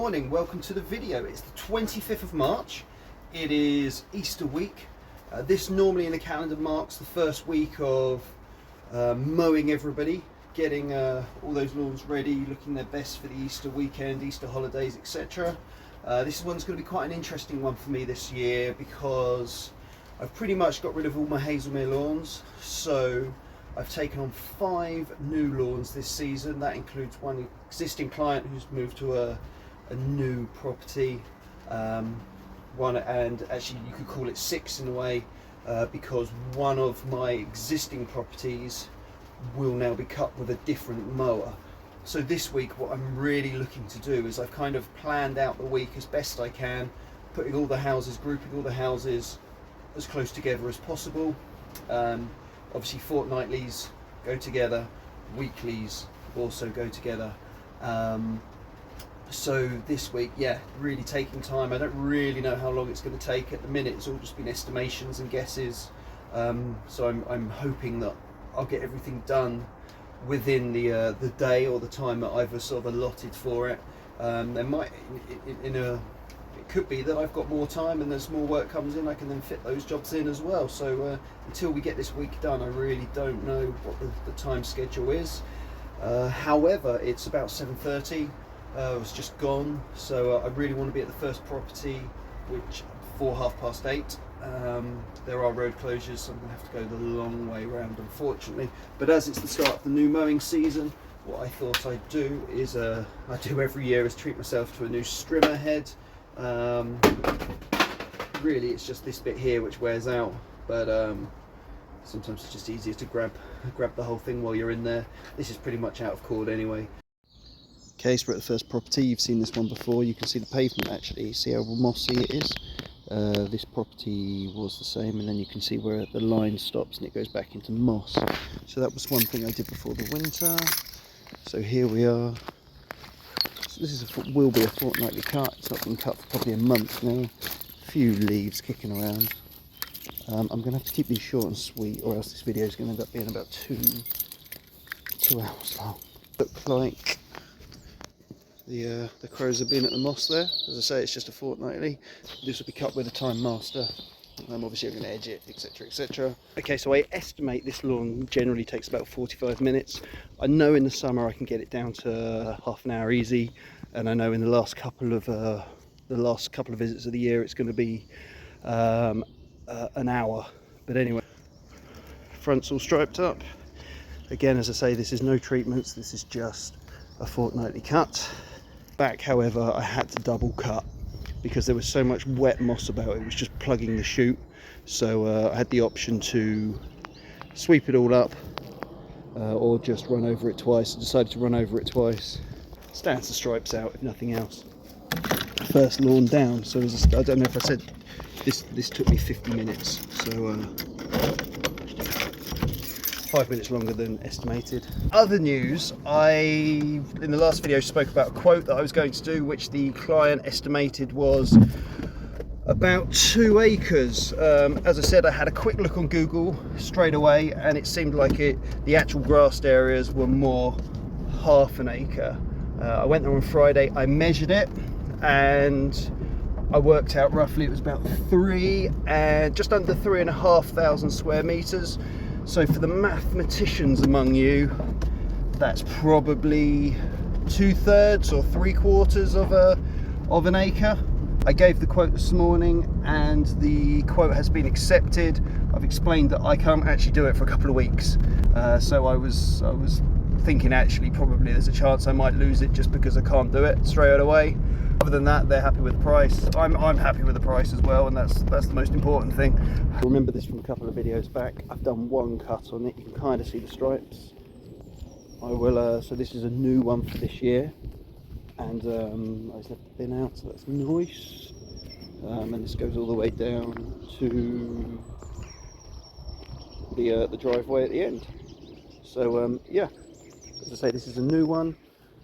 morning, welcome to the video. It's the 25th of March. It is Easter week. This normally in the calendar marks the first week of mowing everybody, getting all those lawns ready, looking their best for the Easter weekend, Easter holidays, etc. This one's going to be quite an interesting one for me this year because I've pretty much got rid of all my hazelmere lawns. So I've taken on 5 new lawns this season. That includes one existing client who's moved to a new property, and actually you could call it 6 in a way, because one of my existing properties will now be cut with a different mower. So this week what I'm really looking to do is I've kind of planned out the week as best I can, putting all the houses, grouping all the houses as close together as possible. Obviously fortnightlies go together, weeklies also go together. So this week, yeah, really taking time. I don't really know how long it's going to take. At the minute it's all just been estimations and guesses. So I'm hoping that I'll get everything done within the day or the time that I've sort of allotted for it. There might, it could be that I've got more time and as more work comes in I can then fit those jobs in as well. So until we get this week done, I really don't know what the time schedule is. However, it's about 7:30. I was just gone, so I really want to be at the first property, which for 8:30. There are road closures, so I'm going to have to go the long way around, unfortunately. But as it's the start of the new mowing season, what I thought I'd do is, I do every year, is treat myself to a new strimmer head. Really it's just this bit here which wears out, but sometimes it's just easier to grab the whole thing while you're in there. This is pretty much out of cord anyway. Okay, so we're at the first property. You've seen this one before. You can see the pavement actually, see how mossy it is. This property was the same, and then you can see where the line stops and it goes back into moss. So that was one thing I did before the winter. So here we are. So this will be a fortnightly cut. It's not been cut for probably a month now. A few leaves kicking around. I'm going to have to keep these short and sweet, or else this video is going to end up being about two hours long. Look like the crows have been at the moss there. As I say, it's just a fortnightly. This will be cut with a time master. Obviously I'm going to edge it, etc, etc. Okay, so I estimate this lawn generally takes about 45 minutes. I know in the summer I can get it down to half an hour easy, and I know in the last couple of visits of the year it's going to be an hour. But anyway, front's all striped up. Again, as I say, this is no treatments, this is just a fortnightly cut. Back, however, I had to double cut because there was so much wet moss about it was just plugging the chute. So I had the option to sweep it all up or just run over it twice. I decided to run over it twice. Stands the stripes out if nothing else. First lawn down, so I don't know if I said this took me 50 minutes, so 5 minutes longer than estimated. Other news, in the last video spoke about a quote that I was going to do, which the client estimated was about 2 acres. As I said, I had a quick look on Google straight away, and it seemed like the actual grassed areas were more half an acre. I went there on Friday, I measured it, and I worked out roughly it was about just under 3,500 square meters. So for the mathematicians among you, that's probably 2/3 or 3/4 of an acre. I gave the quote this morning and the quote has been accepted. I've explained that I can't actually do it for a couple of weeks. So I was thinking actually probably there's a chance I might lose it just because I can't do it straight away. Other than that, they're happy with the price. I'm happy with the price as well, and that's the most important thing. Remember this from a couple of videos back. I've done one cut on it. You can kind of see the stripes. I will. So this is a new one for this year, and I just left the bin out, so that's nice. And this goes all the way down to the driveway at the end. So yeah, as I say, this is a new one.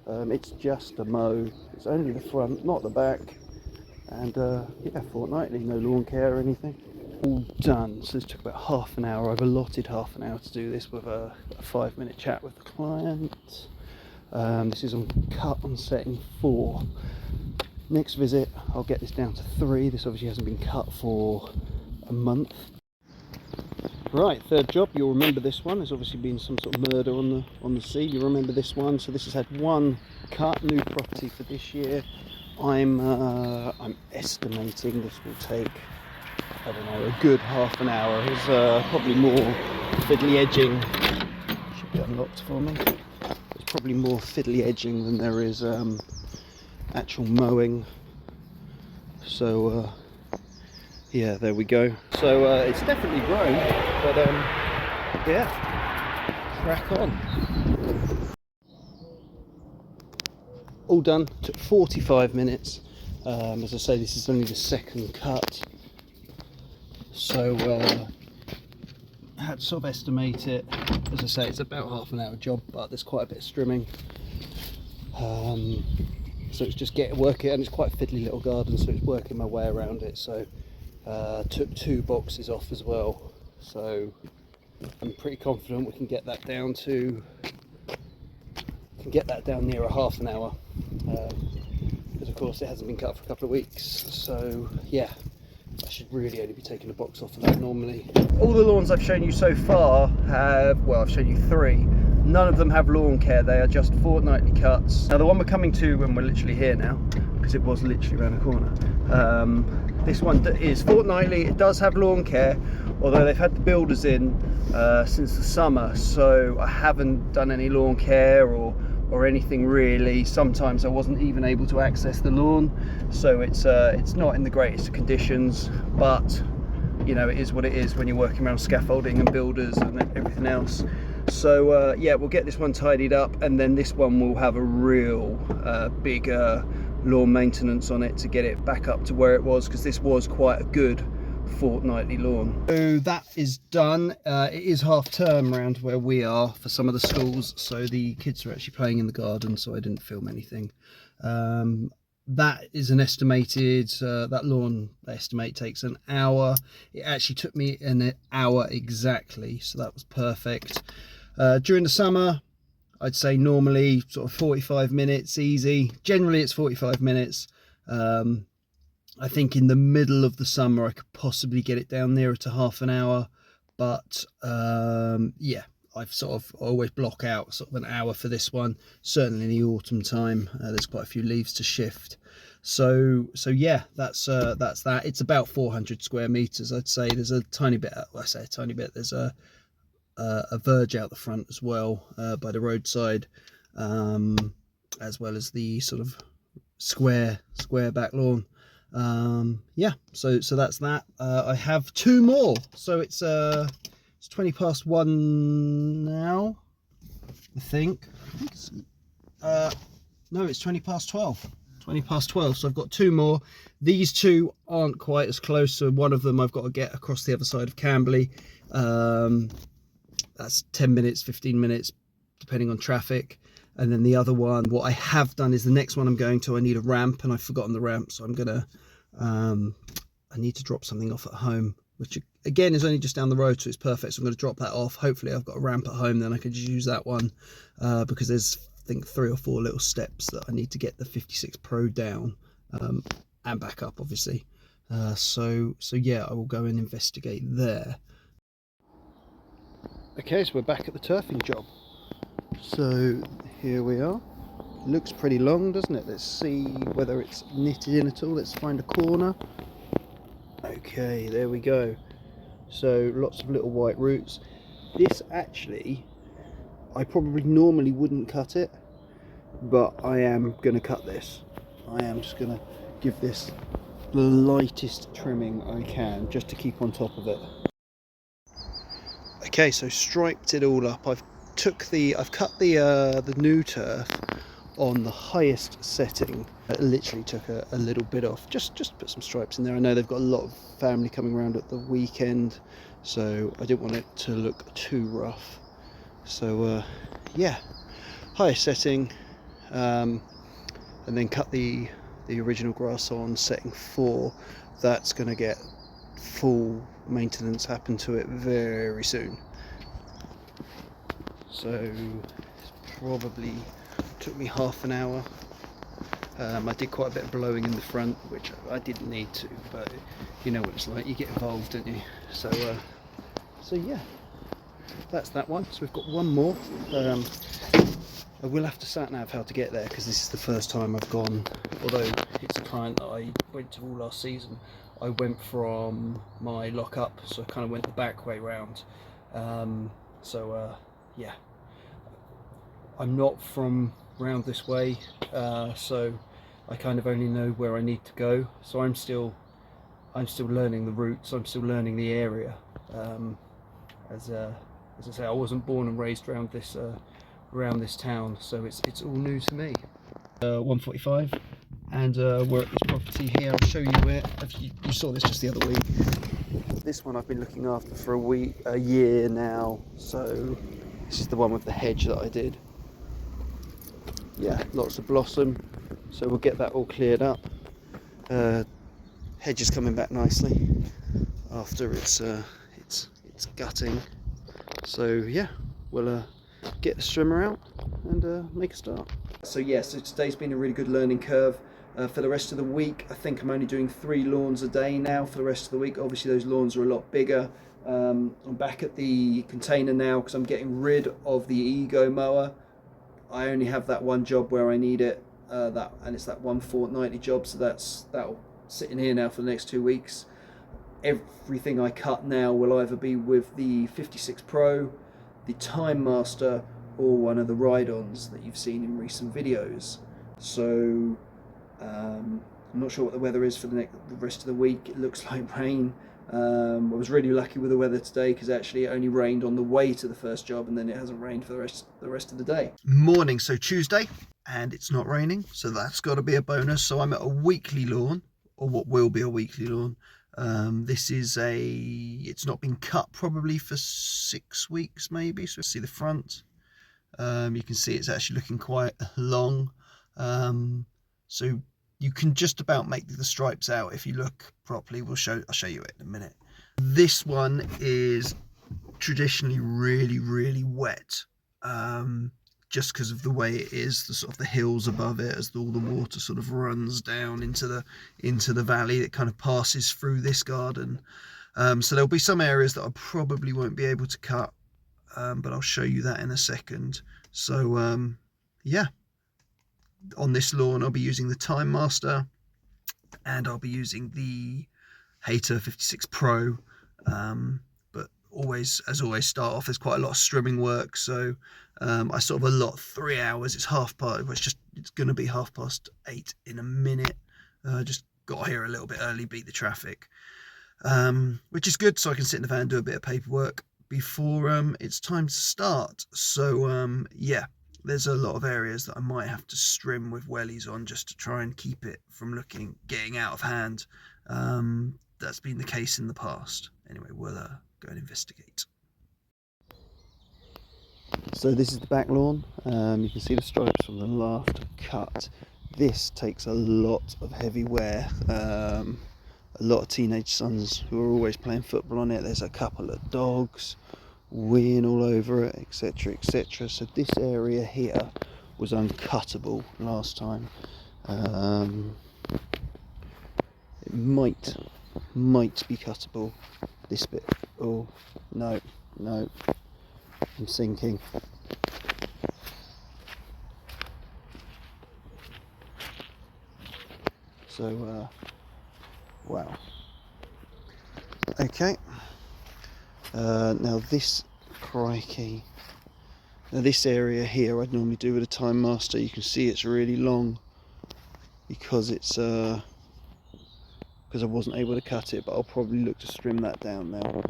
It's just a mow. It's only the front, not the back, and yeah, fortnightly, no lawn care or anything. All done. So this took about half an hour. I've allotted half an hour to do this with a 5-minute chat with the client. This is on cut on setting 4. Next visit I'll get this down to 3. This obviously hasn't been cut for a month. Right, third job. You'll remember this one. There's obviously been some sort of murder on the sea. You remember this one. So this has had one cut, new property for this year. I'm estimating this will take, I don't know, a good half an hour. There's probably more fiddly edging. Should be unlocked for me. There's probably more fiddly edging than there is actual mowing. So yeah, there we go. So it's definitely grown, but yeah, crack on. All done. Took 45 minutes. As I say, this is only the second cut, so I had to sort of estimate it. As I say, it's about half an hour job, but there's quite a bit of strimming. So it's just working, and it's quite a fiddly little garden, so it's working my way around it. So took 2 boxes off as well, so I'm pretty confident we can get that down to near a half an hour, because of course it hasn't been cut for a couple of weeks. So yeah, I should really only be taking a box off of that normally. All the lawns I've shown you so far have, well, I've shown you 3. None of them have lawn care. They are just fortnightly cuts. Now the one we're coming to, when we're literally here now, because it was literally around the corner, this one is fortnightly. It does have lawn care, although they've had the builders in since the summer, so I haven't done any lawn care or anything really. Sometimes I wasn't even able to access the lawn, so it's not in the greatest of conditions, but you know, it is what it is when you're working around scaffolding and builders and everything else. So yeah, we'll get this one tidied up, and then this one will have a real big lawn maintenance on it to get it back up to where it was, because this was quite a good fortnightly lawn. So that is done. It is half term around where we are for some of the schools, so the kids are actually playing in the garden, so I didn't film anything. That is an estimated, that lawn estimate takes an hour. It actually took me an hour exactly, so that was perfect. During the summer, I'd say normally sort of 45 minutes easy. Generally it's 45 minutes. I think in the middle of the summer I could possibly get it down nearer to half an hour, but yeah, I've sort of always block out sort of an hour for this one. Certainly in the autumn time, there's quite a few leaves to shift. So yeah, that's that. It's about 400 square meters, I'd say. There's a tiny bit, well, I say a tiny bit, there's a verge out the front as well, by the roadside, as well as the sort of square back lawn. Yeah, so that's that. I have 2 more, so it's 20 past 1 now, I think. No, it's 20 past 12. 20 past 12, so I've got 2 more. These 2 aren't quite as close, so one of them I've got to get across the other side of Camberley. That's 10 minutes, 15 minutes, depending on traffic. And then the other one, what I have done is the next one I'm going to, I need a ramp, and I've forgotten the ramp, so I'm gonna I need to drop something off at home, which again is only just down the road, so it's perfect. So I'm going to drop that off. Hopefully I've got a ramp at home, then I can just use that one, because there's, I think, 3 or 4 little steps that I need to get the 56 Pro down, and back up obviously. So yeah, I will go and investigate there. Okay, so we're back at the turfing job. So here we are. Looks pretty long, doesn't it? Let's see whether it's knitted in at all. Let's find a corner. Okay, there we go. So lots of little white roots. This actually, I probably normally wouldn't cut it, but I am going to cut this. I am just going to give this the lightest trimming I can, just to keep on top of it. Okay, so striped it all up. I've cut the new turf on the highest setting. It literally took a little bit off, just put some stripes in there. I know they've got a lot of family coming around at the weekend, so I didn't want it to look too rough. So yeah, highest setting, and then cut the original grass on setting 4. That's going to get full maintenance happen to it very soon. So it's probably took me half an hour I did quite a bit of blowing in the front, which I didn't need to, but you know what it's like, you get involved, don't you? So yeah, that's that one. So we've got one more. I will have to sat nav how to get there, because this is the first time I've gone, although it's a client that I went to all last season. I went from my lock-up, so I kind of went the back way round. Yeah, I'm not from round this way, so I kind of only know where I need to go. So I'm still learning the routes. I'm still learning the area. As I say, I wasn't born and raised around this town, so it's all new to me. 1:45, and we're at this property here. I'll show you where. You saw this just the other week. This one I've been looking after for a year now. So this is the one with the hedge that I did. Yeah, lots of blossom. So we'll get that all cleared up. Hedge is coming back nicely after its gutting. So yeah, we'll get the strimmer out and make a start. So yeah, so today's been a really good learning curve. For the rest of the week, I think I'm only doing 3 lawns a day now for the rest of the week. Obviously those lawns are a lot bigger. I'm back at the container now because I'm getting rid of the ego mower. I only have that one job where I need it, and it's that one fortnightly job, so that'll sit in here now for the next 2 weeks. Everything I cut now will either be with the 56 Pro, the Time Master, or one of the ride-ons that you've seen in recent videos. So I'm not sure what the weather is for the rest of the week. It looks like rain. I was really lucky with the weather today, because actually it only rained on the way to the first job, and then it hasn't rained for the rest of the day. Morning, so Tuesday, and it's not raining, so that's got to be a bonus. So I'm at a weekly lawn, or what will be a weekly lawn. This is it's not been cut probably for 6 weeks maybe. So see the front. You can see it's actually looking quite long. So you can just about make the stripes out if you look properly. I'll show you it in a minute. This one is traditionally really wet, just because of the way it is, the sort of the hills above it, as all the water sort of runs down into the valley that kind of passes through this garden. So there'll be some areas that I probably won't be able to cut, but I'll show you that in a second. So yeah, on this lawn I'll be using the Time Master, and I'll be using the Hater 56 Pro, but always start off, there's quite a lot of strimming work, so I sort of allot 3 hours. It's going to be 8:30 in a minute. Just got here a little bit early, beat the traffic, which is good, so I can sit in the van and do a bit of paperwork before it's time to start. So yeah, there's a lot of areas that I might have to strim with wellies on, just to try and keep it from getting out of hand. That's been the case in the past. Anyway, we'll go and investigate. So this is the back lawn. You can see the stripes from the last cut. This takes a lot of heavy wear. A lot of teenage sons who are always playing football on it. There's a couple of dogs weeing all over it, etc, etc. So this area here was uncuttable last time. It might be cuttable, this bit. Oh no, I'm sinking. So wow. Okay, now this, crikey, now this area here I'd normally do with a Time Master. You can see it's really long because I wasn't able to cut it, but I'll probably look to trim that down now.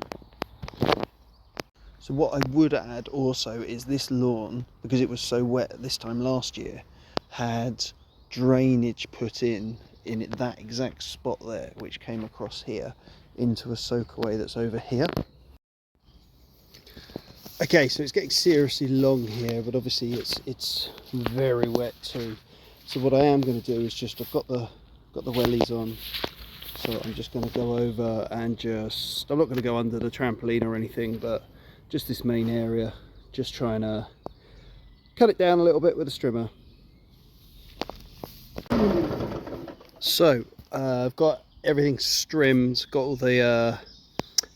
So what I would add also is this lawn, because it was so wet this time last year, had drainage put in that exact spot there, which came across here into a soakaway that's over here. Okay, so it's getting seriously long here, but obviously it's very wet too. So what I am going to do is I've got the wellies on, so I'm just going to go over and I'm not going to go under the trampoline or anything, but just this main area, just trying to cut it down a little bit with a strimmer. So I've got everything trimmed, got all the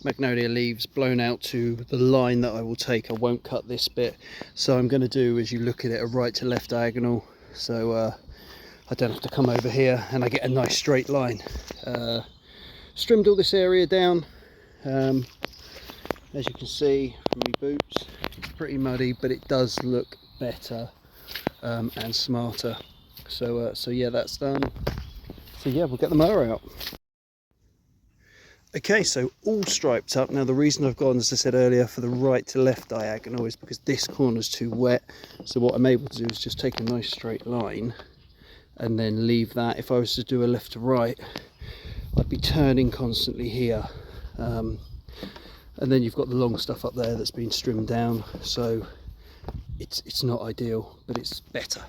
magnolia leaves blown out to the line that I will take. I won't cut this bit, so I'm going to do, as you look at it, a right to left diagonal, so I don't have to come over here and I get a nice straight line. Trimmed all this area down, as you can see from my boots. It's pretty muddy, but it does look better and smarter. So yeah, that's done. So yeah, we'll get the mower out. Okay, so all striped up. Now the reason I've gone, as I said earlier, for the right to left diagonal is because this corner's too wet. So what I'm able to do is just take a nice straight line and then leave that. If I was to do a left to right, I'd be turning constantly here. And then you've got the long stuff up there that's been trimmed down. So it's not ideal, but it's better.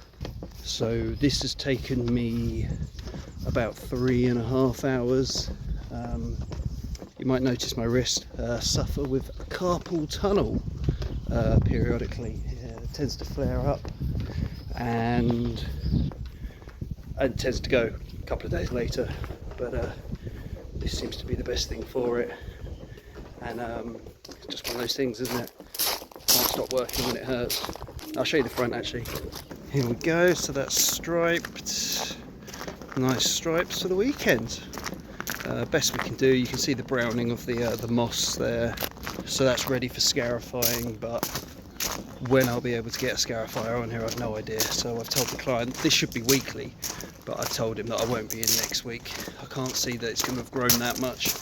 So this has taken me about 3.5 hours. You might notice my wrist suffer with a carpal tunnel periodically. It tends to flare up and tends to go a couple of days later, but this seems to be the best thing for it. And it's just one of those things, isn't it? Can't stop working when it hurts. I'll show you the front actually. Here we go, so that's striped. Nice stripes for the weekend. Best we can do. You can see the browning of the moss there, so that's ready for scarifying, but when I'll be able to get a scarifier on here I've no idea. So I've told the client this should be weekly, but I've told him that I won't be in next week. I can't see that it's going to have grown that much,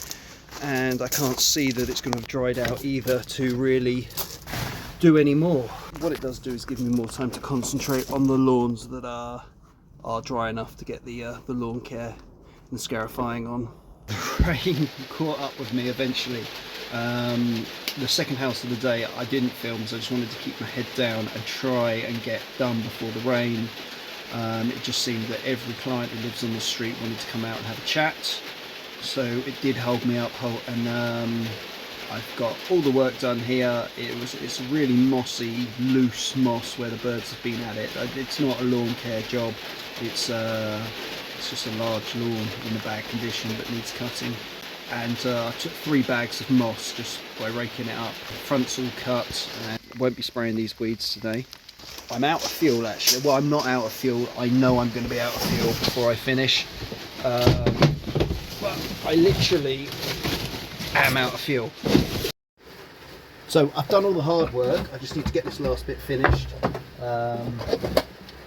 and I can't see that it's going to have dried out either to really do any more. What it does do is give me more time to concentrate on the lawns that are dry enough to get the lawn care and scarifying on. The rain caught up with me eventually. The second house of the day I didn't film, so I just wanted to keep my head down and try and get done before the rain. It just seemed that every client who lives on the street wanted to come out and have a chat, so it did hold me up, and I've got all the work done here. It's really mossy, loose moss where the birds have been at it. It's not a lawn care job. It's just a large lawn in a bad condition that needs cutting. And I took 3 bags of moss just by raking it up. The front's all cut, and won't be spraying these weeds today. I'm out of fuel actually. Well, I'm not out of fuel. I know I'm going to be out of fuel before I finish. But I literally am out of fuel. So I've done all the hard work. I just need to get this last bit finished.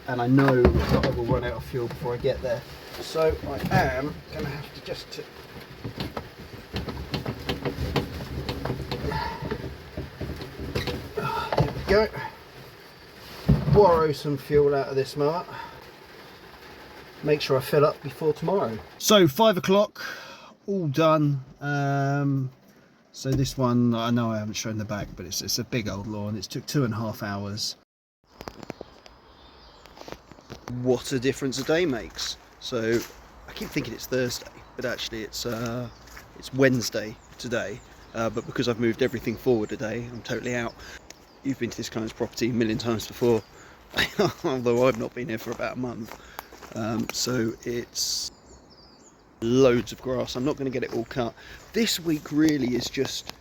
And I know that I will run out of fuel before I get there. So I am going to have to just... There we go. Borrow some fuel out of this mower. Make sure I fill up before tomorrow. So 5 o'clock, all done. So this one, I know I haven't shown the back, but it's a big old lawn. It took 2.5 hours. What a difference a day makes. So I keep thinking it's Thursday, but actually it's Wednesday today. But because I've moved everything forward a day, I'm totally out. You've been to this client's property a million times before, although I've not been here for about a month. So it's loads of grass. I'm not going to get it all cut. This week really is just,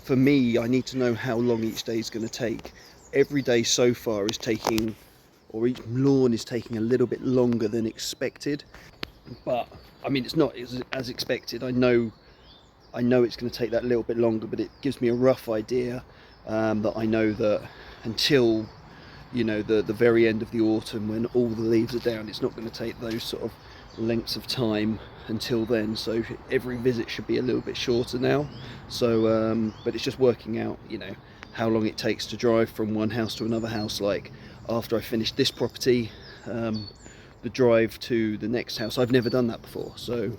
for me, I need to know how long each day is going to take. Every day so far is taking, or each lawn is taking a little bit longer than expected. But I mean, it's not as expected. I know it's going to take that little bit longer, but it gives me a rough idea that I know that until, you know, the very end of the autumn, when all the leaves are down, it's not going to take those sort of lengths of time until then. So every visit should be a little bit shorter now. So but it's just working out, you know, how long it takes to drive from one house to another house. Like after I finish this property, the drive to the next house, I've never done that before, so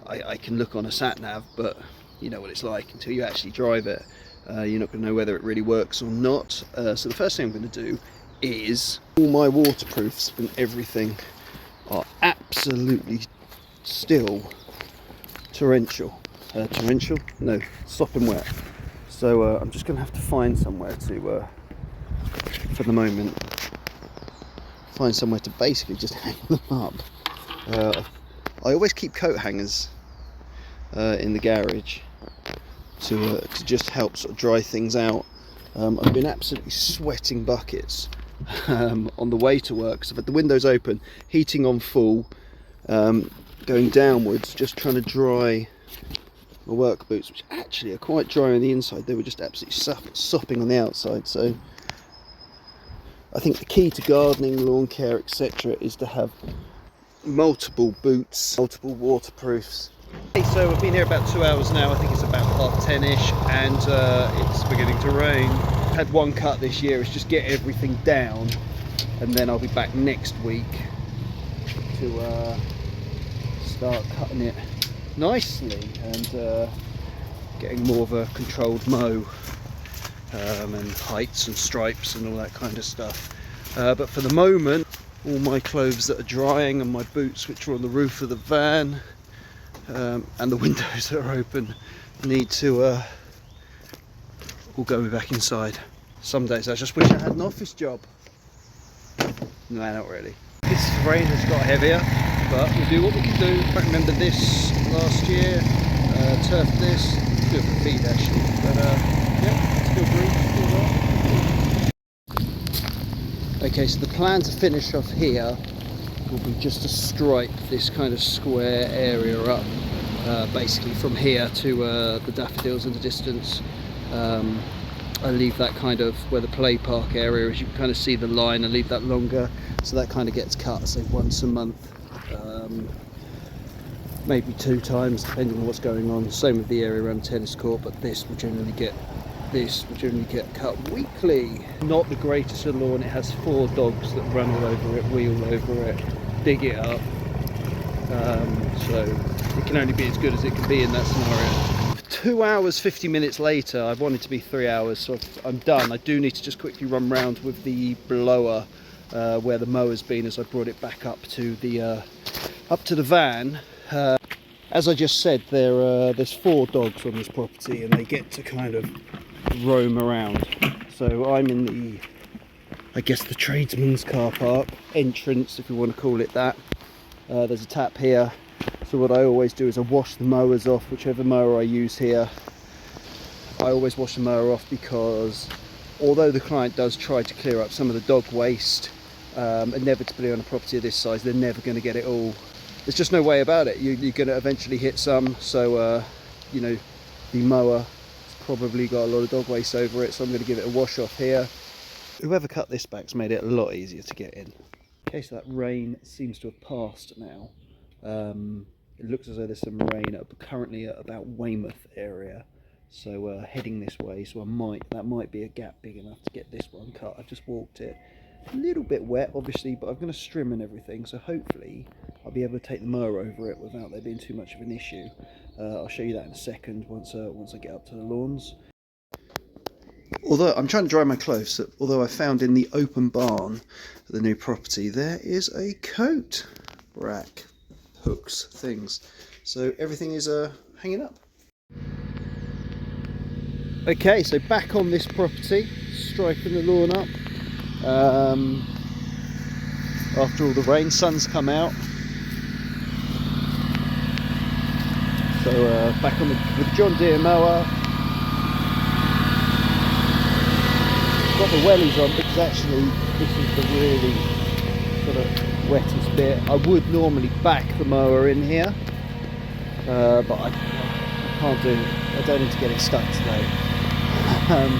I can look on a sat nav, but you know what it's like until you actually drive it. You're not going to know whether it really works or not. So the first thing I'm going to do is, all my waterproofs and everything are absolutely still torrential. No, sopping wet. So I'm just going to have to find somewhere to, for the moment, find somewhere to basically just hang them up. I always keep coat hangers in the garage to just help sort of dry things out. I've been absolutely sweating buckets on the way to work, so I've had the windows open, heating on full, going downwards, just trying to dry my work boots, which actually are quite dry on the inside. They were just absolutely sopping on the outside. So I think the key to gardening, lawn care, etc. is to have multiple boots, multiple waterproofs. So I've been here about 2 hours now. I think it's about 10:30ish, and it's beginning to rain. Had one cut this year. It's just get everything down, and then I'll be back next week to start cutting it nicely and getting more of a controlled mow, and heights and stripes and all that kind of stuff. But for the moment, all my clothes that are drying and my boots, which are on the roof of the van, and the windows that are open, need to all go back inside. Some days I just wish I had an office job. No, not really. This rain has got heavier, but we'll do what we can do. I remember this last year, turfed this, do it for feed actually, but yeah, still green, still well. Okay, so the plan to finish off here will be just to stripe this kind of square area up, basically from here to the daffodils in the distance. I leave that kind of where the play park area is. You can kind of see the line. I leave that longer, so that kind of gets cut, say once a month, maybe 2 times depending on what's going on. Same with the area around the tennis court, but this will generally get cut weekly. Not the greatest of lawn. It has 4 dogs that run all over it, wheel over it, dig it up, so it can only be as good as it can be in that scenario. 2 hours 50 minutes later, I wanted to be 3 hours, so I'm done. I do need to just quickly run round with the blower where the mower's been, as I brought it back up to the van. As I just said, there's 4 dogs on this property, and they get to kind of roam around. So I'm in the, I guess, the tradesman's car park entrance, if you want to call it that. There's a tap here. So what I always do is I wash the mowers off, whichever mower I use here. I always wash the mower off, because although the client does try to clear up some of the dog waste, inevitably on a property of this size, they're never going to get it all. There's just no way about it. You're going to eventually hit some. So, you know, the mower has probably got a lot of dog waste over it. So I'm going to give it a wash off here. Whoever cut this back's made it a lot easier to get in. Okay, so that rain seems to have passed now. It looks as though there's some rain currently at about Weymouth area, so heading this way. So that might be a gap big enough to get this one cut. I've just walked it, a little bit wet obviously, but I'm going to strim and everything, so hopefully I'll be able to take the mower over it without there being too much of an issue. I'll show you that in a second once I get up to the lawns. Although I'm trying to dry my clothes, although I found in the open barn at the new property there is a coat rack, hooks, things, so everything is hanging up. Okay, so back on this property, striping the lawn up after all the rain. Sun's come out, so back on with the John Deere mower. Got the wellies on because actually this is the really sort of wettest bit. I would normally back the mower in here, but I can't do it. I don't need to get it stuck today.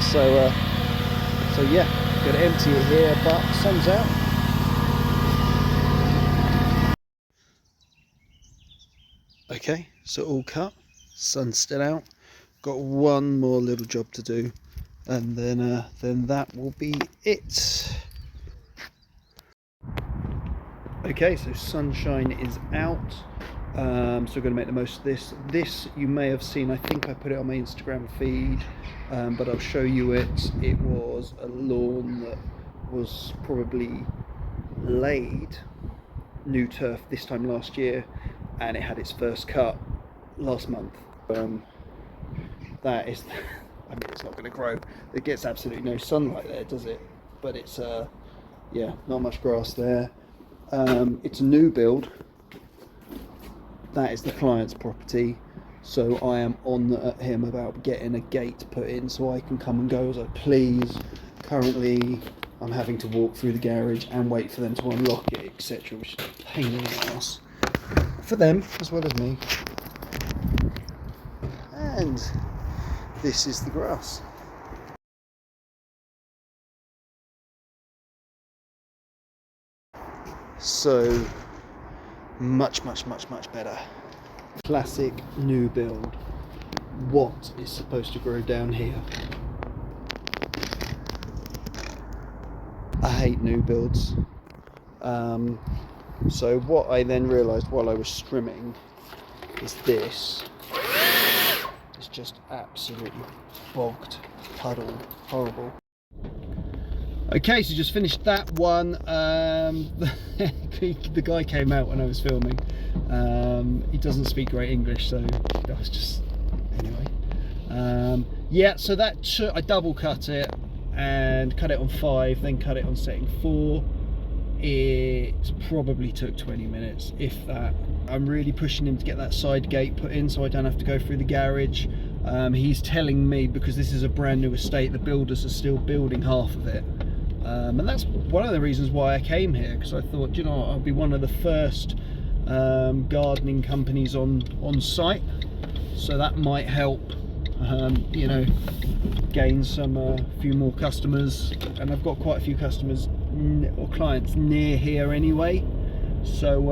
So yeah, got to empty it here, but sun's out. Okay, so all cut, sun's still out. Got one more little job to do, and then that will be it. Okay, so sunshine is out, so we're going to make the most of this. This you may have seen, I think I put it on my Instagram feed, but I'll show you it. It was a lawn that was probably laid new turf this time last year, and it had its first cut last month. That is, I mean, it's not going to grow. It gets absolutely no sunlight there, does it? But it's yeah, not much grass there. It's a new build, that is the client's property, so I am on him about getting a gate put in so I can come and go as I please. Currently I'm having to walk through the garage and wait for them to unlock it, etc., which is a pain in the ass for them as well as me. And this is the grass. So much better. Classic new build. What is supposed to grow down here? I hate new builds. So what I then realised while I was strimming is this is just absolutely bogged puddle, horrible. Okay, so just finished that one. The guy came out when I was filming. He doesn't speak great English, so that was just anyway. Yeah, so that I double cut it and cut it on 5, then cut it on setting 4. It probably took 20 minutes, if that. I'm really pushing him to get that side gate put in so I don't have to go through the garage. He's telling me, because this is a brand new estate, the builders are still building half of it. And that's one of the reasons why I came here, because I thought, you know, I'll be one of the first gardening companies on site, so that might help, you know, gain some few more customers. And I've got quite a few customers or clients near here anyway, so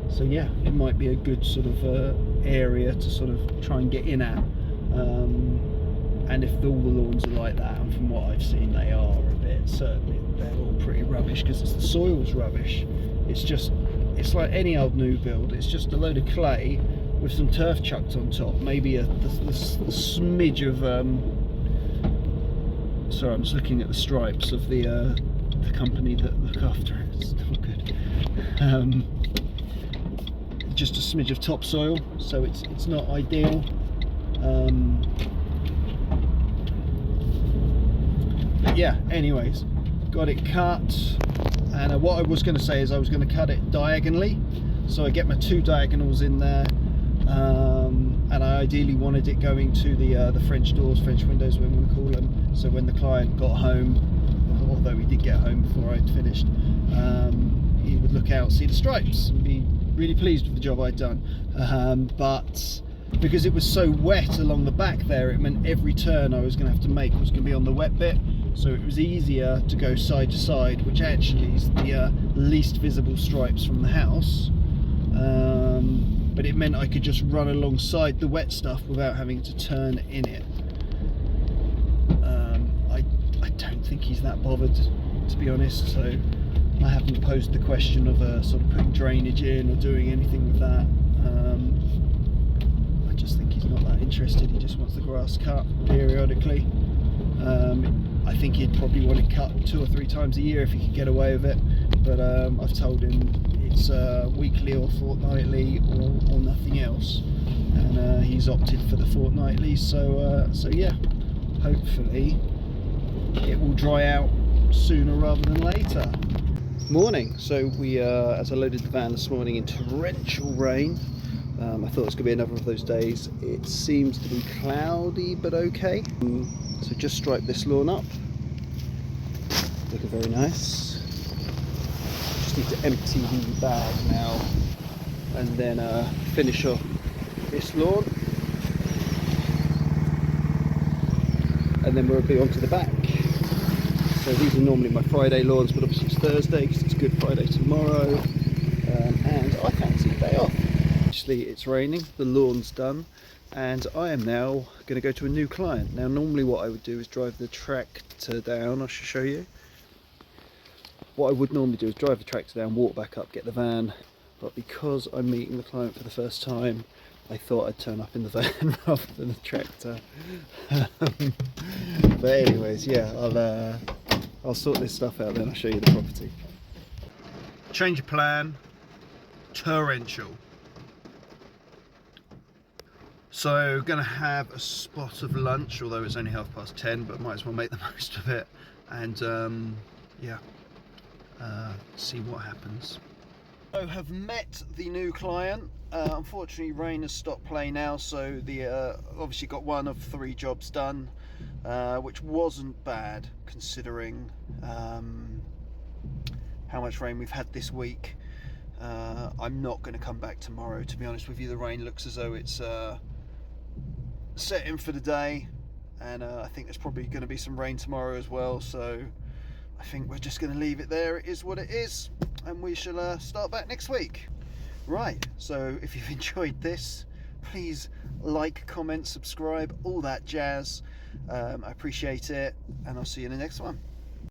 so yeah, it might be a good sort of area to sort of try and get in at. And if all the lawns are like that, and from what I've seen they are a bit, certainly they're all pretty rubbish, because the soil's rubbish. It's like any old new build. It's just a load of clay with some turf chucked on top, maybe the smidge of sorry, I'm just looking at the stripes of the company that look after it. It's not good. Just a smidge of topsoil, so it's not ideal. But yeah, anyways, got it cut. And what I was going to say is I was going to cut it diagonally, so I get my 2 diagonals in there. And I ideally wanted it going to the French doors, French windows, whatever you want to call them. So when the client got home, although he did get home before I'd finished, he would look out, see the stripes, and be really pleased with the job I'd done. But because it was so wet along the back there, it meant every turn I was going to have to make was going to be on the wet bit. So it was easier to go side to side, which actually is the least visible stripes from the house. But it meant I could just run alongside the wet stuff without having to turn in it. I don't think he's that bothered, to be honest, so I haven't posed the question of sort of putting drainage in or doing anything with that. I just think he's not that interested. He just wants the grass cut periodically. I think he'd probably want it cut 2 or 3 times a year if he could get away with it, but I've told him it's weekly or fortnightly or nothing else, and he's opted for the fortnightly, so yeah, hopefully it will dry out sooner rather than later. Morning. So we as I loaded the van this morning in torrential rain, I thought it was going to be another of those days. It seems to be cloudy but okay. So just striped this lawn up, looking very nice. Just need to empty the bag now and then finish off this lawn, and then we'll be on to the back. So these are normally my Friday lawns, but obviously it's Thursday because it's Good Friday tomorrow, and I fancy a day off. Actually, it's raining, the lawn's done, and I am now going to go to a new client. Now normally what I would do is drive the tractor down. I should show you. What I would normally do is drive the tractor down, walk back up, get the van, but because I'm meeting the client for the first time, I thought I'd turn up in the van rather than the tractor. But anyways, yeah, I'll sort this stuff out, then I'll show you the property. Change of plan, torrential. So gonna have a spot of lunch, although it's only 10:30, but might as well make the most of it, and yeah, see what happens. So have met the new client. Unfortunately, rain has stopped play now, so the obviously got one of 3 jobs done, which wasn't bad considering how much rain we've had this week. I'm not going to come back tomorrow, to be honest with you. The rain looks as though it's set in for the day, and I think there's probably going to be some rain tomorrow as well, so I think we're just going to leave it there. It is what it is, and we shall start back next week. Right, so if you've enjoyed this, please like, comment, subscribe, all that jazz. I appreciate it, and I'll see you in the next one.